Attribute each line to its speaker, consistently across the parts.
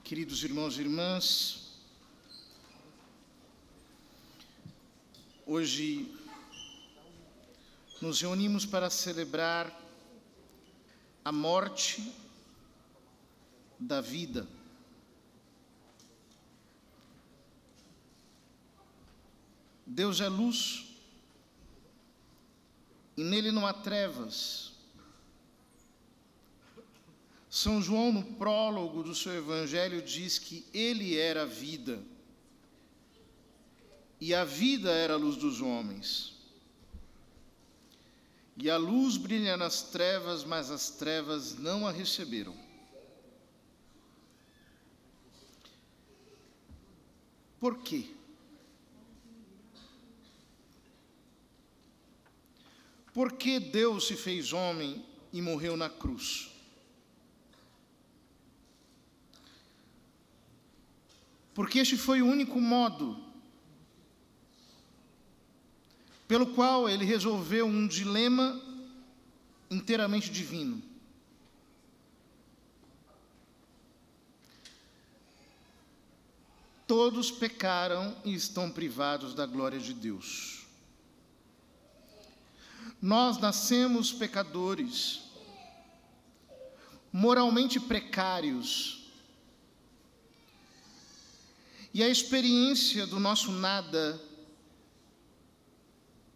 Speaker 1: Queridos irmãos e irmãs, hoje nos reunimos para celebrar a morte da vida. Deus é luz e nele não há trevas. São João, no prólogo do seu evangelho, diz que ele era a vida, e a vida era a luz dos homens. E a luz brilha nas trevas, mas as trevas não a receberam. Por quê? Por que Deus se fez homem e morreu na cruz? Porque este foi o único modo pelo qual ele resolveu um dilema inteiramente divino. Todos pecaram e estão privados da glória de Deus. Nós nascemos pecadores, moralmente precários, e a experiência do nosso nada,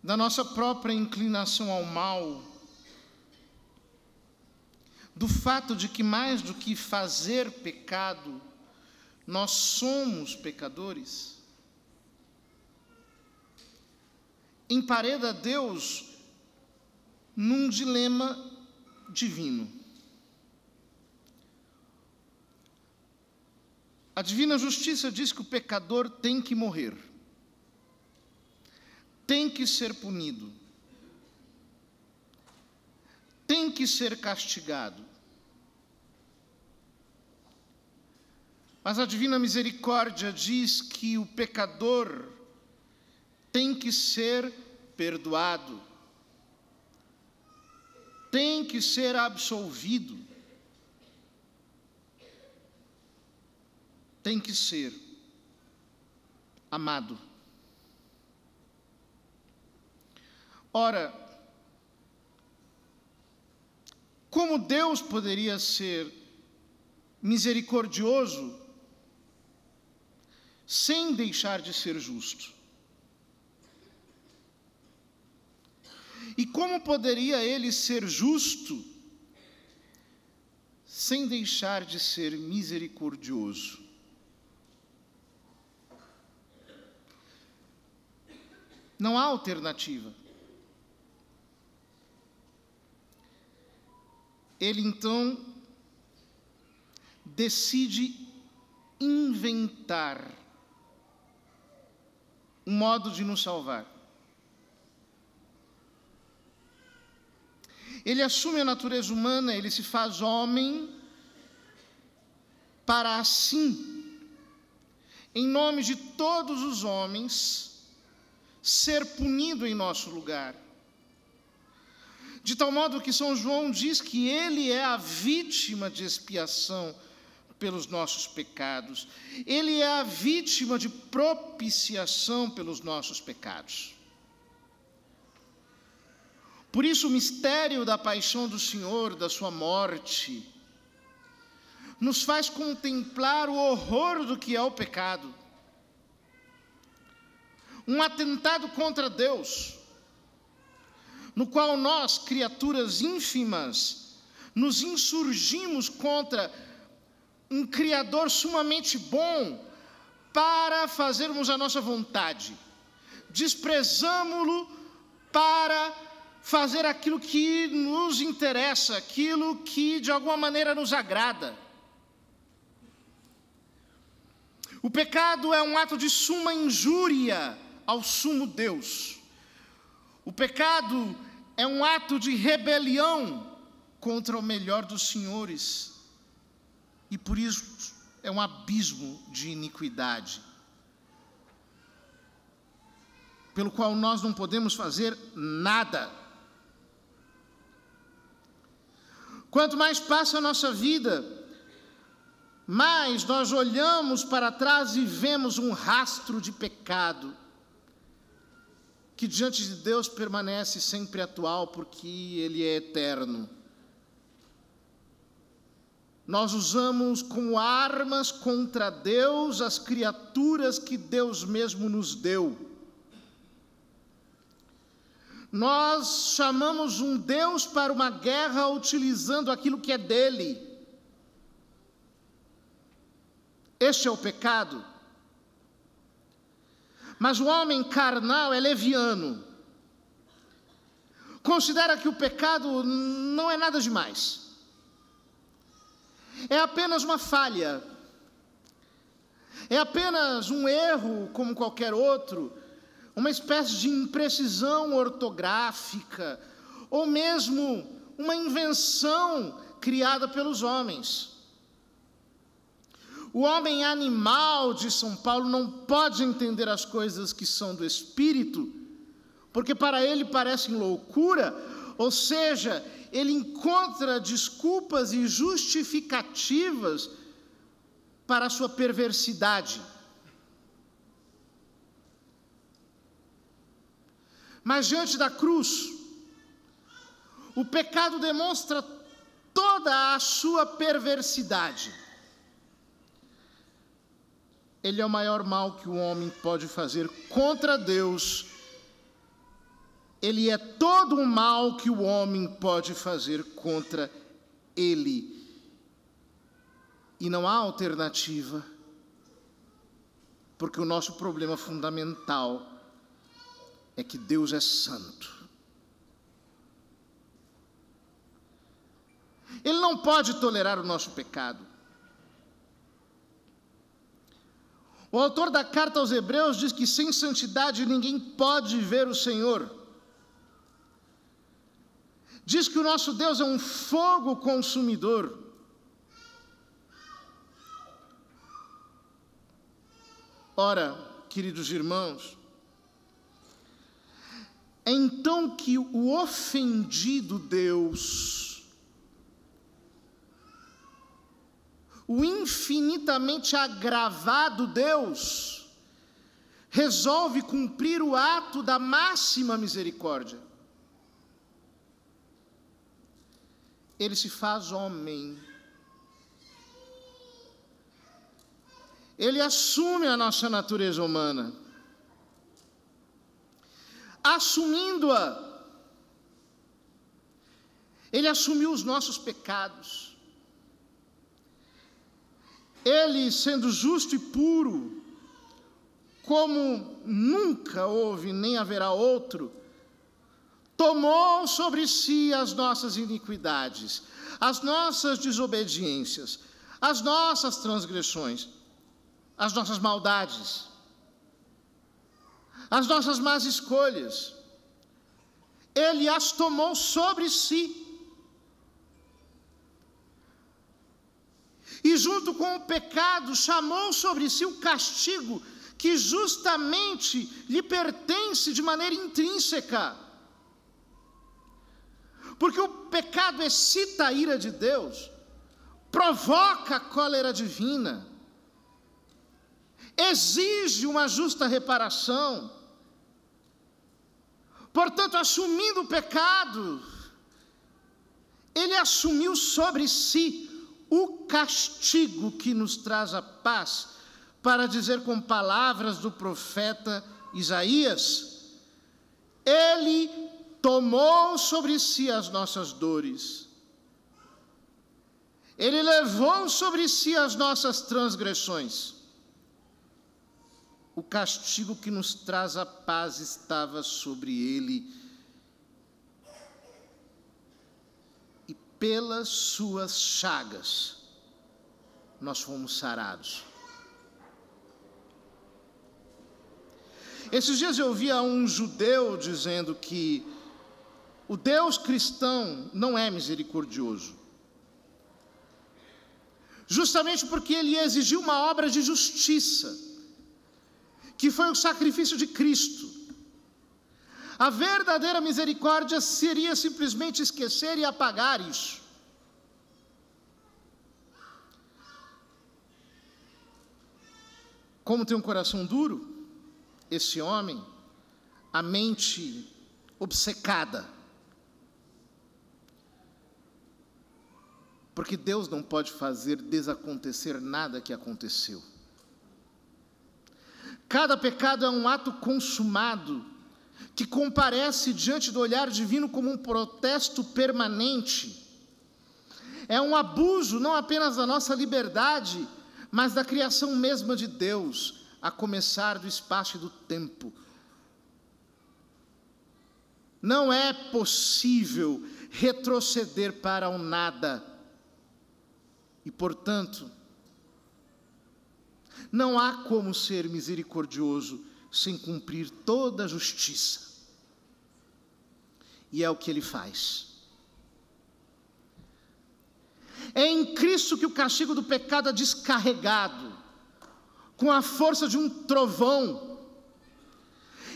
Speaker 1: da nossa própria inclinação ao mal, do fato de que mais do que fazer pecado, nós somos pecadores, empareda Deus num dilema divino. A divina justiça diz que o pecador tem que morrer, tem que ser punido, tem que ser castigado. Mas a divina misericórdia diz que o pecador tem que ser perdoado, tem que ser absolvido, tem que ser amado. Ora, como Deus poderia ser misericordioso sem deixar de ser justo? E como poderia ele ser justo sem deixar de ser misericordioso? Não há alternativa. Ele, então, decide inventar um modo de nos salvar. Ele assume a natureza humana, ele se faz homem para assim, em nome de todos os homens, ser punido em nosso lugar. De tal modo que São João diz que ele é a vítima de expiação pelos nossos pecados. Ele é a vítima de propiciação pelos nossos pecados. Por isso o mistério da paixão do Senhor, da sua morte, nos faz contemplar o horror do que é o pecado. Um atentado contra Deus, no qual nós, criaturas ínfimas, nos insurgimos contra um Criador sumamente bom para fazermos a nossa vontade. Desprezamo-lo para fazer aquilo que nos interessa, aquilo que de alguma maneira nos agrada. O pecado é um ato de suma injúria ao sumo Deus. O pecado é um ato de rebelião contra o melhor dos senhores, e por isso é um abismo de iniquidade, pelo qual nós não podemos fazer nada. Quanto mais passa a nossa vida, mas nós olhamos para trás e vemos um rastro de pecado, que diante de Deus permanece sempre atual, porque Ele é eterno. Nós usamos como armas contra Deus as criaturas que Deus mesmo nos deu. Nós chamamos um Deus para uma guerra utilizando aquilo que é dele. Este é o pecado. Mas o homem carnal é leviano. Considera que o pecado não é nada demais. É apenas uma falha, é apenas um erro como qualquer outro, uma espécie de imprecisão ortográfica, ou mesmo uma invenção criada pelos homens. O homem animal de São Paulo não pode entender as coisas que são do Espírito, porque para ele parecem loucura, ou seja, ele encontra desculpas e justificativas para a sua perversidade. Mas diante da cruz, o pecado demonstra toda a sua perversidade. Ele é o maior mal que o homem pode fazer contra Deus. Ele é todo o mal que o homem pode fazer contra ele. E não há alternativa, porque o nosso problema fundamental é que Deus é santo. Ele não pode tolerar o nosso pecado. O autor da carta aos Hebreus diz que sem santidade ninguém pode ver o Senhor. Diz que o nosso Deus é um fogo consumidor. Ora, queridos irmãos, é então que o ofendido Deus, o infinitamente agravado Deus, resolve cumprir o ato da máxima misericórdia. Ele se faz homem. Ele assume a nossa natureza humana. Assumindo-a, Ele assumiu os nossos pecados. Ele, sendo justo e puro, como nunca houve nem haverá outro, tomou sobre si as nossas iniquidades, as nossas desobediências, as nossas transgressões, as nossas maldades, as nossas más escolhas. Ele as tomou sobre si. E junto com o pecado, chamou sobre si o castigo que justamente lhe pertence de maneira intrínseca. Porque o pecado excita a ira de Deus, provoca a cólera divina, exige uma justa reparação. Portanto, assumindo o pecado, Ele assumiu sobre si o castigo que nos traz a paz, para dizer com palavras do profeta Isaías: Ele tomou sobre si as nossas dores, Ele levou sobre si as nossas transgressões. O castigo que nos traz a paz estava sobre Ele, e pelas suas chagas nós fomos sarados. Esses dias eu ouvia um judeu dizendo que o Deus cristão não é misericordioso, justamente porque Ele exigiu uma obra de justiça, que foi o sacrifício de Cristo. A verdadeira misericórdia seria simplesmente esquecer e apagar isso. Como tem um coração duro, esse homem, a mente obcecada, porque Deus não pode fazer desacontecer nada que aconteceu. Cada pecado é um ato consumado, que comparece diante do olhar divino como um protesto permanente. É um abuso não apenas da nossa liberdade, mas da criação mesma de Deus, a começar do espaço e do tempo. Não é possível retroceder para o nada. E, portanto, não há como ser misericordioso sem cumprir toda a justiça. E é o que ele faz. É em Cristo que o castigo do pecado é descarregado, com a força de um trovão.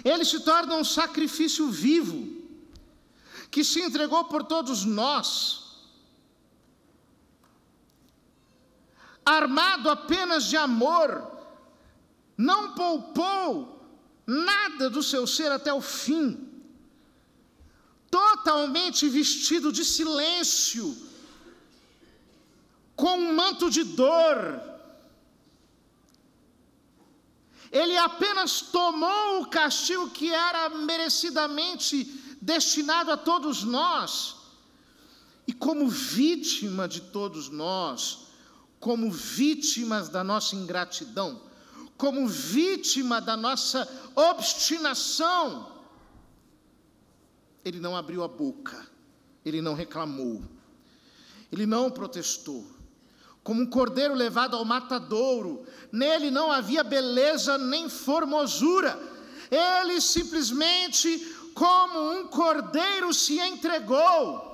Speaker 1: Ele se torna um sacrifício vivo, que se entregou por todos nós, armado apenas de amor, não poupou nada do seu ser até o fim, totalmente vestido de silêncio, com um manto de dor. Ele apenas tomou o castigo que era merecidamente destinado a todos nós, e como vítima de todos nós, como vítimas da nossa ingratidão, como vítima da nossa obstinação, ele não abriu a boca, ele não reclamou, ele não protestou. Como um cordeiro levado ao matadouro, nele não havia beleza nem formosura, ele simplesmente, como um cordeiro, se entregou.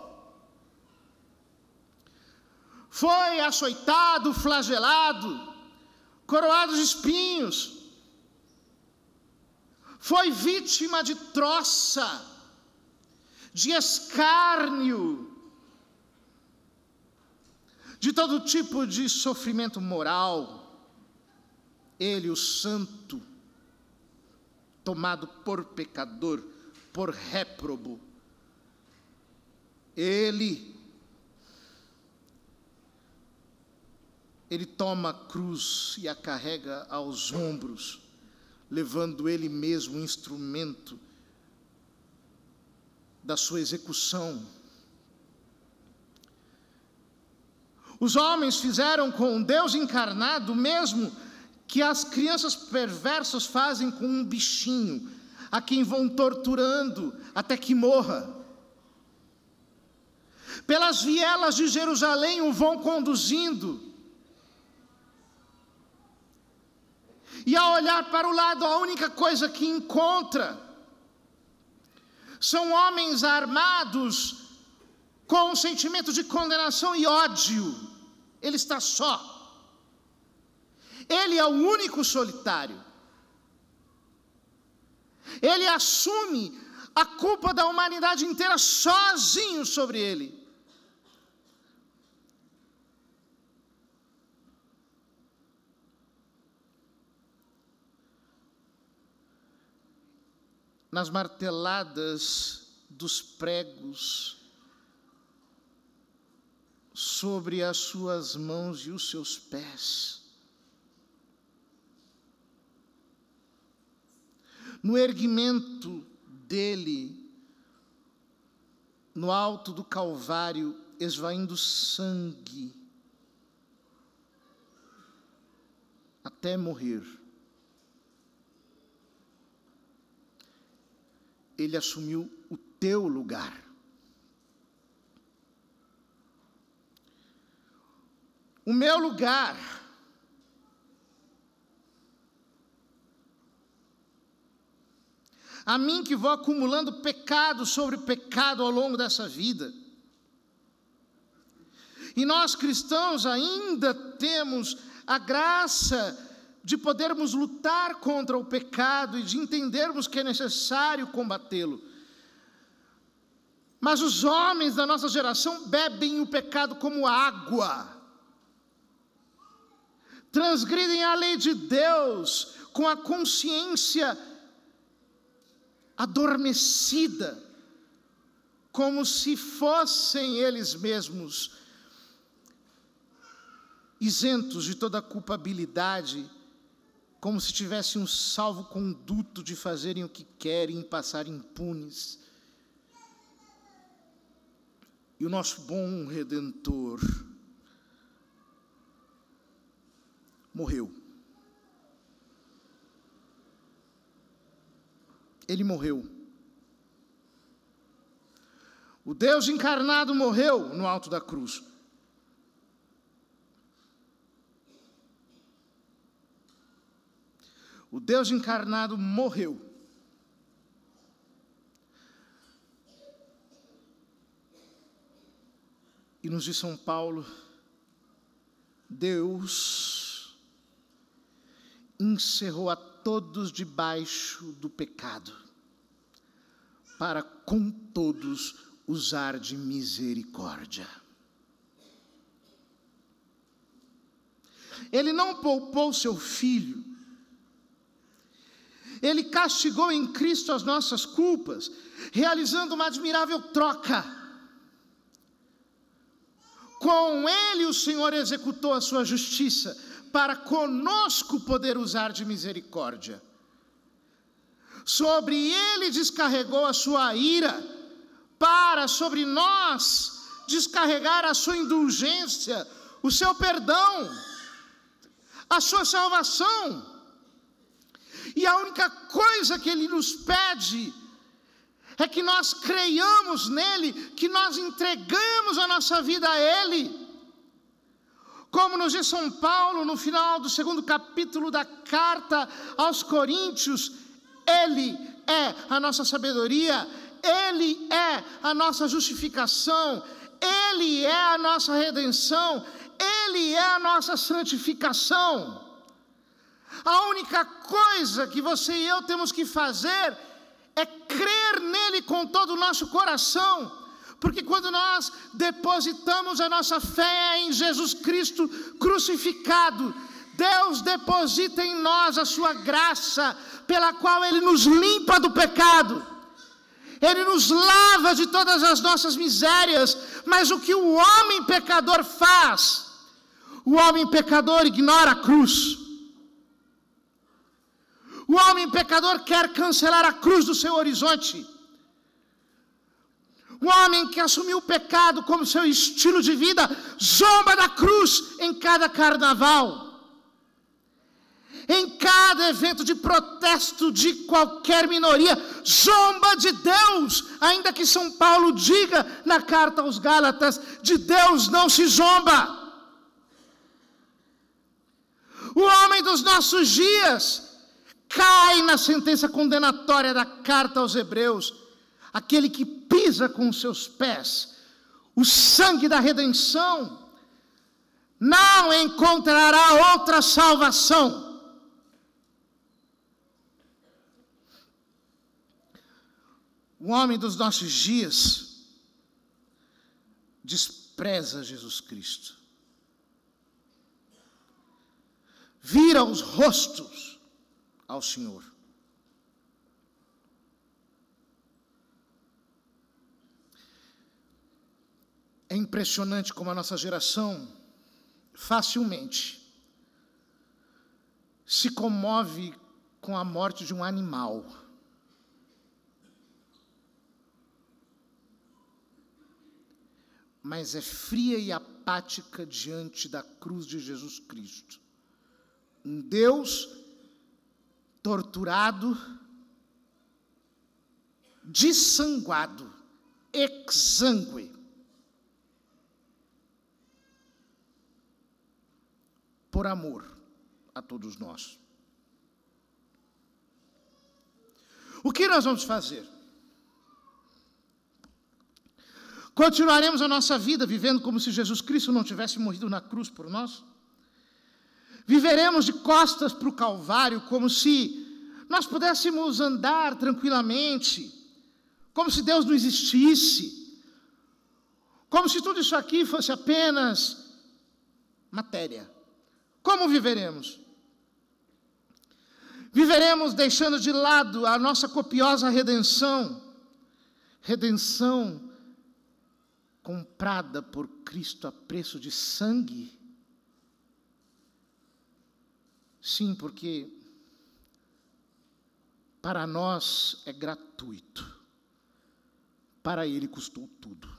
Speaker 1: Foi açoitado, flagelado, coroado de espinhos, foi vítima de troça, de escárnio, de todo tipo de sofrimento moral. Ele, o santo, tomado por pecador, por réprobo, ele toma a cruz e a carrega aos ombros, levando ele mesmo o instrumento da sua execução. Os homens fizeram com Deus encarnado o mesmo que as crianças perversas fazem com um bichinho, a quem vão torturando até que morra. Pelas vielas de Jerusalém o vão conduzindo, e ao olhar para o lado, a única coisa que encontra são homens armados com um sentimento de condenação e ódio. Ele está só. Ele é o único solitário. Ele assume a culpa da humanidade inteira sozinho sobre ele. Nas marteladas dos pregos, sobre as suas mãos e os seus pés, no erguimento dele, no alto do Calvário, esvaindo sangue, até morrer, ele assumiu o teu lugar. O meu lugar. A mim que vou acumulando pecado sobre pecado ao longo dessa vida. E nós cristãos ainda temos a graça de podermos lutar contra o pecado e de entendermos que é necessário combatê-lo. Mas os homens da nossa geração bebem o pecado como água. transgridem a lei de Deus com a consciência adormecida, como se fossem eles mesmos isentos de toda culpabilidade, como se tivessem um salvo-conduto de fazerem o que querem e passarem impunes. E o nosso bom Redentor morreu. Ele morreu. O Deus encarnado morreu no alto da cruz. O Deus encarnado morreu. E nos diz São Paulo, Deus encerrou a todos debaixo do pecado, para com todos usar de misericórdia. Ele não poupou seu Filho, Ele castigou em Cristo as nossas culpas, realizando uma admirável troca. Com Ele o Senhor executou a sua justiça, para conosco poder usar de misericórdia. Sobre Ele descarregou a sua ira, para sobre nós descarregar a sua indulgência, o seu perdão, a sua salvação. E a única coisa que Ele nos pede é que nós creiamos nele, que nós entregamos a nossa vida a Ele. Como nos diz São Paulo no final do 2º capítulo da carta aos Coríntios, Ele é a nossa sabedoria, Ele é a nossa justificação, Ele é a nossa redenção, Ele é a nossa santificação. A única coisa que você e eu temos que fazer é crer nele com todo o nosso coração, porque quando nós depositamos a nossa fé em Jesus Cristo crucificado, Deus deposita em nós a sua graça, pela qual Ele nos limpa do pecado, Ele nos lava de todas as nossas misérias. Mas o que o homem pecador faz? O homem pecador ignora a cruz. O homem pecador quer cancelar a cruz do seu horizonte. O homem que assumiu o pecado como seu estilo de vida, zomba da cruz em cada carnaval, em cada evento de protesto de qualquer minoria, zomba de Deus, ainda que São Paulo diga na carta aos Gálatas, de Deus não se zomba. O homem dos nossos dias cai na sentença condenatória da carta aos Hebreus. Aquele que pisa com os seus pés o sangue da redenção não encontrará outra salvação. O homem dos nossos dias despreza Jesus Cristo, vira os rostos ao Senhor. É impressionante como a nossa geração facilmente se comove com a morte de um animal. Mas é fria e apática diante da cruz de Jesus Cristo. Um Deus torturado, dissanguado, exangue, por amor a todos nós. O que nós vamos fazer? Continuaremos a nossa vida vivendo como se Jesus Cristo não tivesse morrido na cruz por nós? Viveremos de costas para o Calvário como se nós pudéssemos andar tranquilamente, como se Deus não existisse, como se tudo isso aqui fosse apenas matéria, Como viveremos? Viveremos deixando de lado a nossa copiosa redenção, redenção comprada por Cristo a preço de sangue? Sim, porque para nós é gratuito, para Ele custou tudo.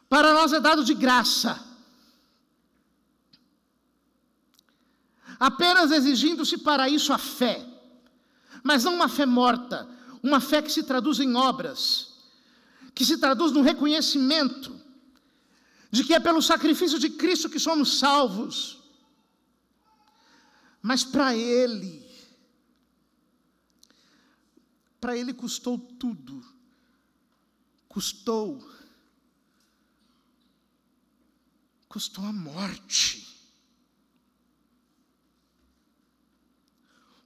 Speaker 1: Para nós é dado de graça, apenas exigindo-se para isso a fé, mas não uma fé morta, uma fé que se traduz em obras, que se traduz no reconhecimento de que é pelo sacrifício de Cristo que somos salvos. Mas para Ele custou tudo, custou a morte.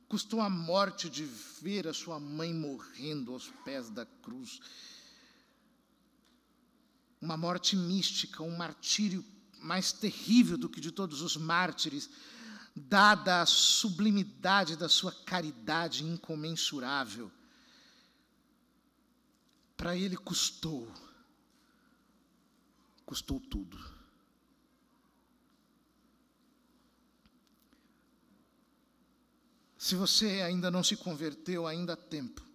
Speaker 1: Custou a morte de ver a sua mãe morrendo aos pés da cruz. Uma morte mística, um martírio mais terrível do que de todos os mártires, dada a sublimidade da sua caridade incomensurável. Para Ele custou tudo. Se você ainda não se converteu, ainda há tempo.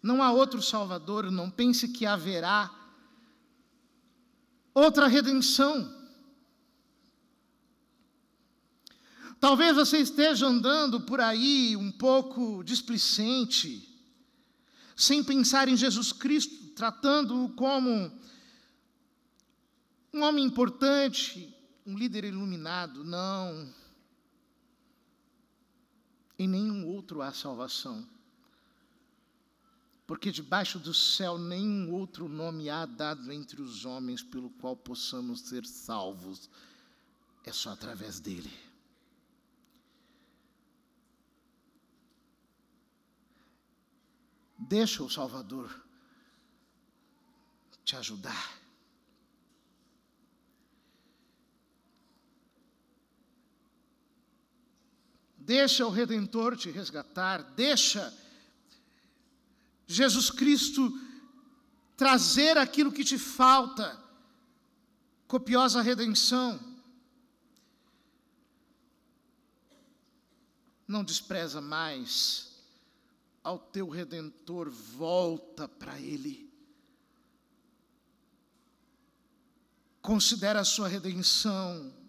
Speaker 1: Não há outro Salvador, não pense que haverá outra redenção. Talvez você esteja andando por aí um pouco displicente, sem pensar em Jesus Cristo, tratando-o como um homem importante, um líder iluminado. Não. Em nenhum outro há salvação, porque debaixo do céu nenhum outro nome há dado entre os homens pelo qual possamos ser salvos, é só através dele. Deixa o Salvador te ajudar. Deixa o Redentor te resgatar, deixa Jesus Cristo trazer aquilo que te falta, copiosa redenção. Não despreza mais ao teu Redentor, volta para Ele. Considera a sua redenção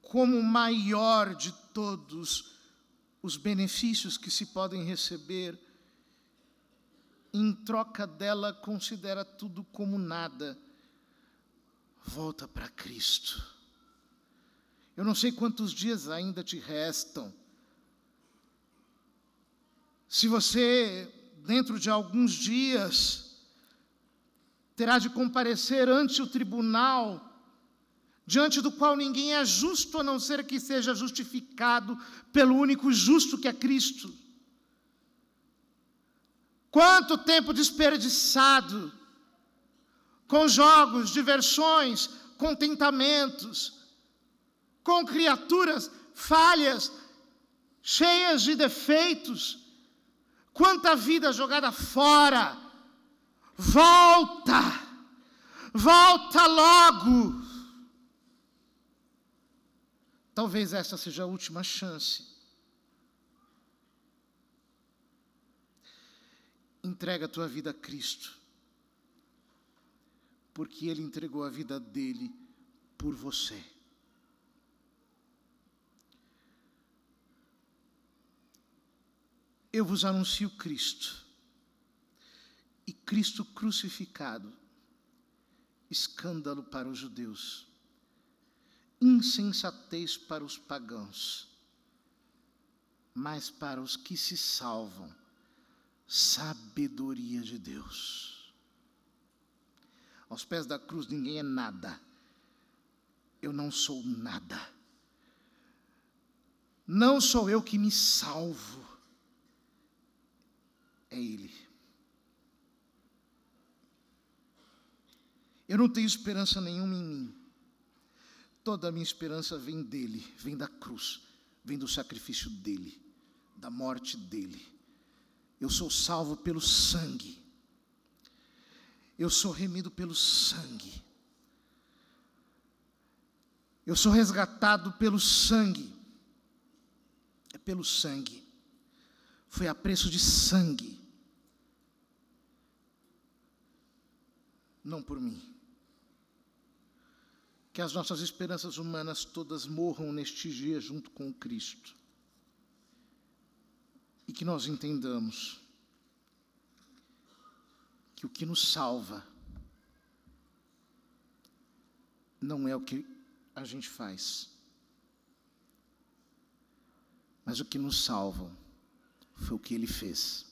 Speaker 1: como o maior de todos os benefícios que se podem receber. Em troca dela, considera tudo como nada. Volta para Cristo. Eu não sei quantos dias ainda te restam. Se você, dentro de alguns dias, terá de comparecer ante o tribunal, diante do qual ninguém é justo, a não ser que seja justificado pelo único justo que é Cristo. Quanto tempo desperdiçado com jogos, diversões, contentamentos, com criaturas falhas, cheias de defeitos. Quanta vida jogada fora. Volta logo. Talvez essa seja a última chance. Entrega a tua vida a Cristo, porque Ele entregou a vida dele por você. Eu vos anuncio Cristo, e Cristo crucificado, escândalo para os judeus, insensatez para os pagãos, mas para os que se salvam, sabedoria de Deus. Aos pés da cruz ninguém é nada. Eu não sou nada. Não sou eu que me salvo. É Ele. Eu não tenho esperança nenhuma em mim. Toda a minha esperança vem dele, vem da cruz, vem do sacrifício dele, da morte dele. Eu sou salvo pelo sangue. Eu sou remido pelo sangue. Eu sou resgatado pelo sangue. É pelo sangue. Foi a preço de sangue. Não por mim. Que as nossas esperanças humanas todas morram neste dia junto com Cristo. E que nós entendamos que o que nos salva não é o que a gente faz, mas o que nos salva foi o que Ele fez.